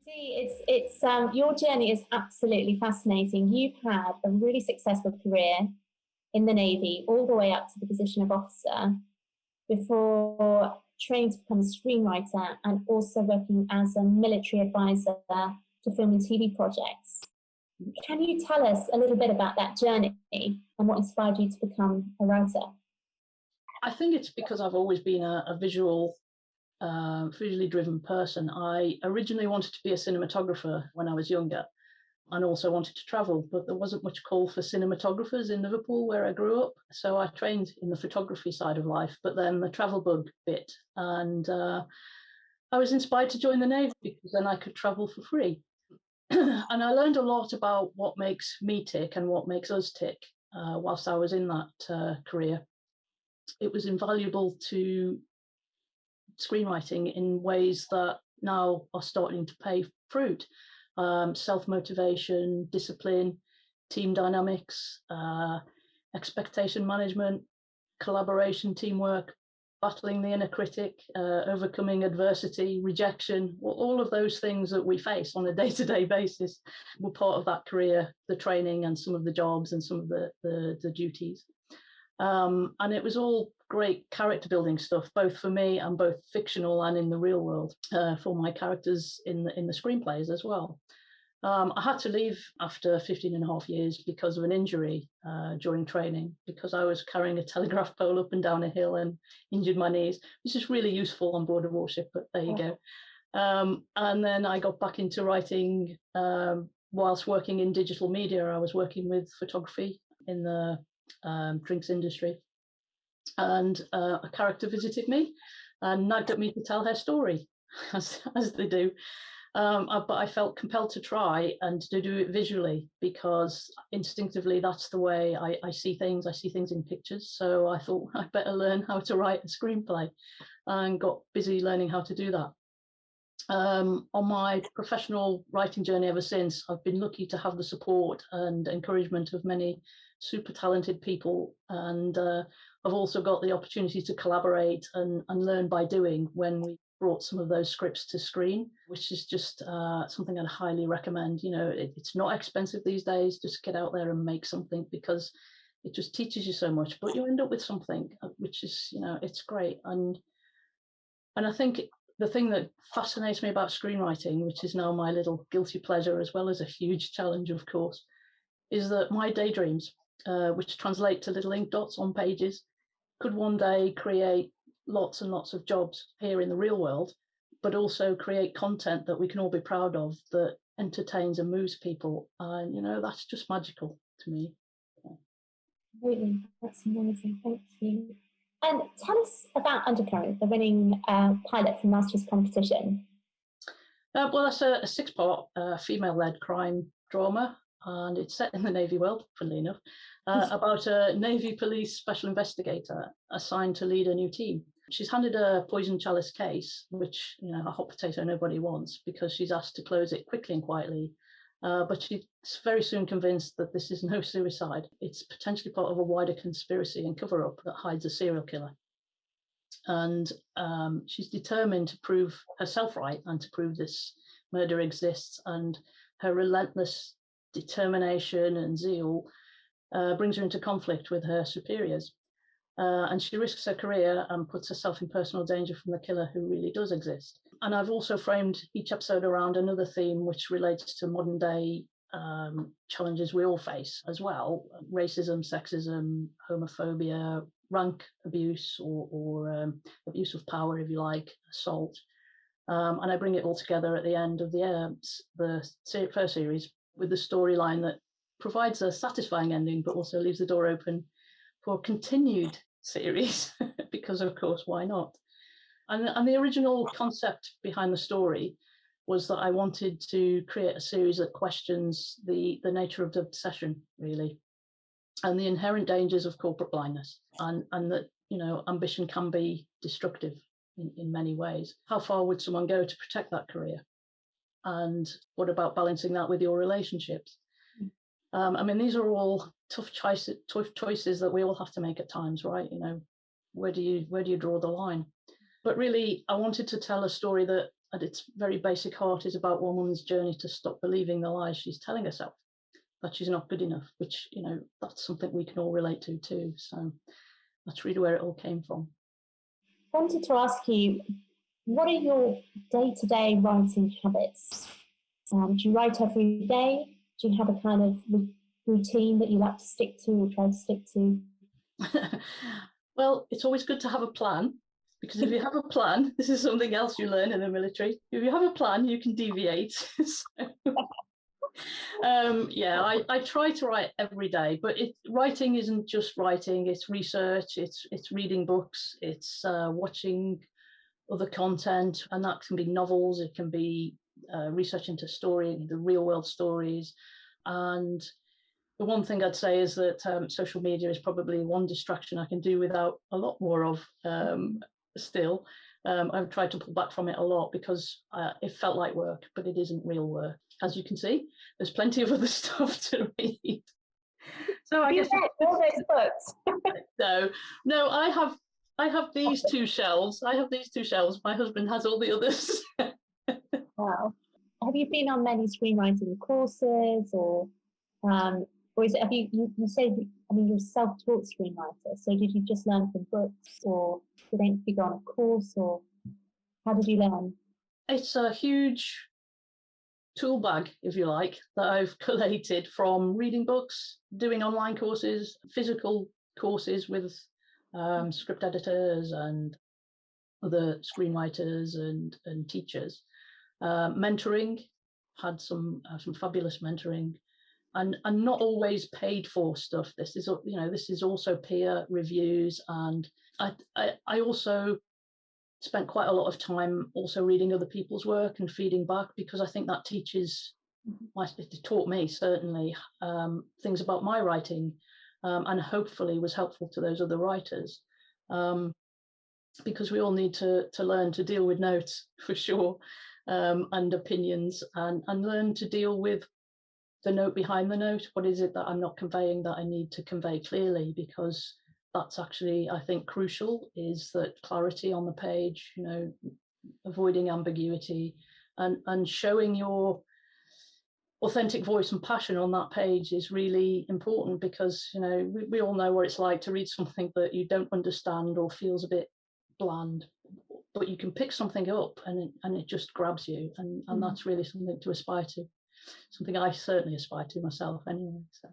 Dee, it's your journey is absolutely fascinating. You've had a really successful career in the Navy, all the way up to the position of officer, before training to become a screenwriter and also working as a military advisor to film and TV projects. Can you tell us a little bit about that journey and what inspired you to become a writer? I think it's because I've always been a visually driven person. I originally wanted to be a cinematographer when I was younger and also wanted to travel, but there wasn't much call for cinematographers in Liverpool where I grew up. So I trained in the photography side of life, but then the travel bug bit. And I was inspired to join the Navy because then I could travel for free. And I learned a lot about what makes me tick and what makes us tick whilst I was in that career. It was invaluable to screenwriting in ways that now are starting to pay fruit. Self-motivation, discipline, team dynamics, expectation management, collaboration, teamwork, battling the inner critic, overcoming adversity, rejection, all of those things that we face on a day-to-day basis were part of that career, the training and some of the jobs and some of the duties. And it was all great character building stuff, both for me and both fictional and in the real world, for my characters in the screenplays as well. I had to leave after 15 and a half years because of an injury during training, because I was carrying a telegraph pole up and down a hill and injured my knees, which is really useful on board a warship, but there you go. And then I got back into writing whilst working in digital media. I was working with photography in the drinks industry, and a character visited me and nagged at me to tell her story, as they do. But I felt compelled to try and to do it visually, because instinctively that's the way I see things. I see things in pictures. So I thought I'd better learn how to write a screenplay, and got busy learning how to do that. On my professional writing journey ever since, I've been lucky to have the support and encouragement of many super talented people, and I've also got the opportunity to collaborate and learn by doing when we brought some of those scripts to screen, which is just something I'd highly recommend. You know, it's not expensive these days. Just get out there and make something, because it just teaches you so much, but you end up with something which is, you know, it's great. And I think the thing that fascinates me about screenwriting, which is now my little guilty pleasure as well as a huge challenge, of course, is that my daydreams, which translate to little ink dots on pages, could one day create lots and lots of jobs here in the real world, but also create content that we can all be proud of, that entertains and moves people. And, you know, that's just magical to me. Really, that's amazing. Thank you. And tell us about Undercurrent, the winning pilot from last year's competition. Well, that's a six-part female-led crime drama, and it's set in the Navy world, funnily enough, about a Navy police special investigator assigned to lead a new team. She's handed a poison chalice case, which, you know, a hot potato nobody wants, because she's asked to close it quickly and quietly. But she's very soon convinced that this is no suicide. It's potentially part of a wider conspiracy and cover-up that hides a serial killer. And she's determined to prove herself right and to prove this murder exists. And her relentless determination and zeal brings her into conflict with her superiors. And she risks her career and puts herself in personal danger from the killer who really does exist. And I've also framed each episode around another theme which relates to modern day challenges we all face as well: racism, sexism, homophobia, rank abuse, or abuse of power, if you like, assault. And I bring it all together at the end of the first series with the storyline that provides a satisfying ending, but also leaves the door open for a continued series, because of course, why not? And the original concept behind the story was that I wanted to create a series that questions the nature of the obsession, really, and the inherent dangers of corporate blindness, and that, you know, ambition can be destructive in many ways. How far would someone go to protect that career? And what about balancing that with your relationships? I mean, these are all tough choices that we all have to make at times, right? You know, where do you draw the line? But really, I wanted to tell a story that at its very basic heart is about one woman's journey to stop believing the lies she's telling herself, that she's not good enough, which, you know, that's something we can all relate to too. So that's really where it all came from. I wanted to ask you, what are your day-to-day writing habits? Do you write every day? Do you have a kind of routine that you like to stick to or try to stick to? Well, it's always good to have a plan, because if you have a plan, this is something else you learn in the military. If you have a plan, you can deviate. Yeah, I try to write every day, but writing isn't just writing, it's research, it's reading books, it's watching other content, and that can be novels, it can be research into story, the real world stories. And the one thing I'd say is that social media is probably one distraction I can do without a lot more of still. I've tried to pull back from it a lot because it felt like work, but it isn't real work. As you can see, there's plenty of other stuff to read. So I guess all those books. No, I have these two shelves. My husband has all the others. Wow. Have you been on many screenwriting courses, or is it, have you say, I mean, you're a self-taught screenwriter, so did you just learn from books, or did you go on a course, or how did you learn? It's a huge tool bag, if you like, that I've collated from reading books, doing online courses, physical courses with script editors and other screenwriters and teachers, mentoring, had some fabulous mentoring, and not always paid for stuff. This is also peer reviews, and I also spent quite a lot of time also reading other people's work and feeding back, because I think that it taught me certainly things about my writing, and hopefully was helpful to those other writers, because we all need to learn to deal with notes for sure, and opinions, and learn to deal with the note behind the note. What is it that I'm not conveying that I need to convey clearly? Because that's actually, I think, crucial, is that clarity on the page, you know, avoiding ambiguity, and showing your authentic voice and passion on that page is really important, because, you know, we all know what it's like to read something that you don't understand or feels a bit bland, but you can pick something up and it just grabs you, and that's really something to aspire to, something I certainly aspire to myself anyway. So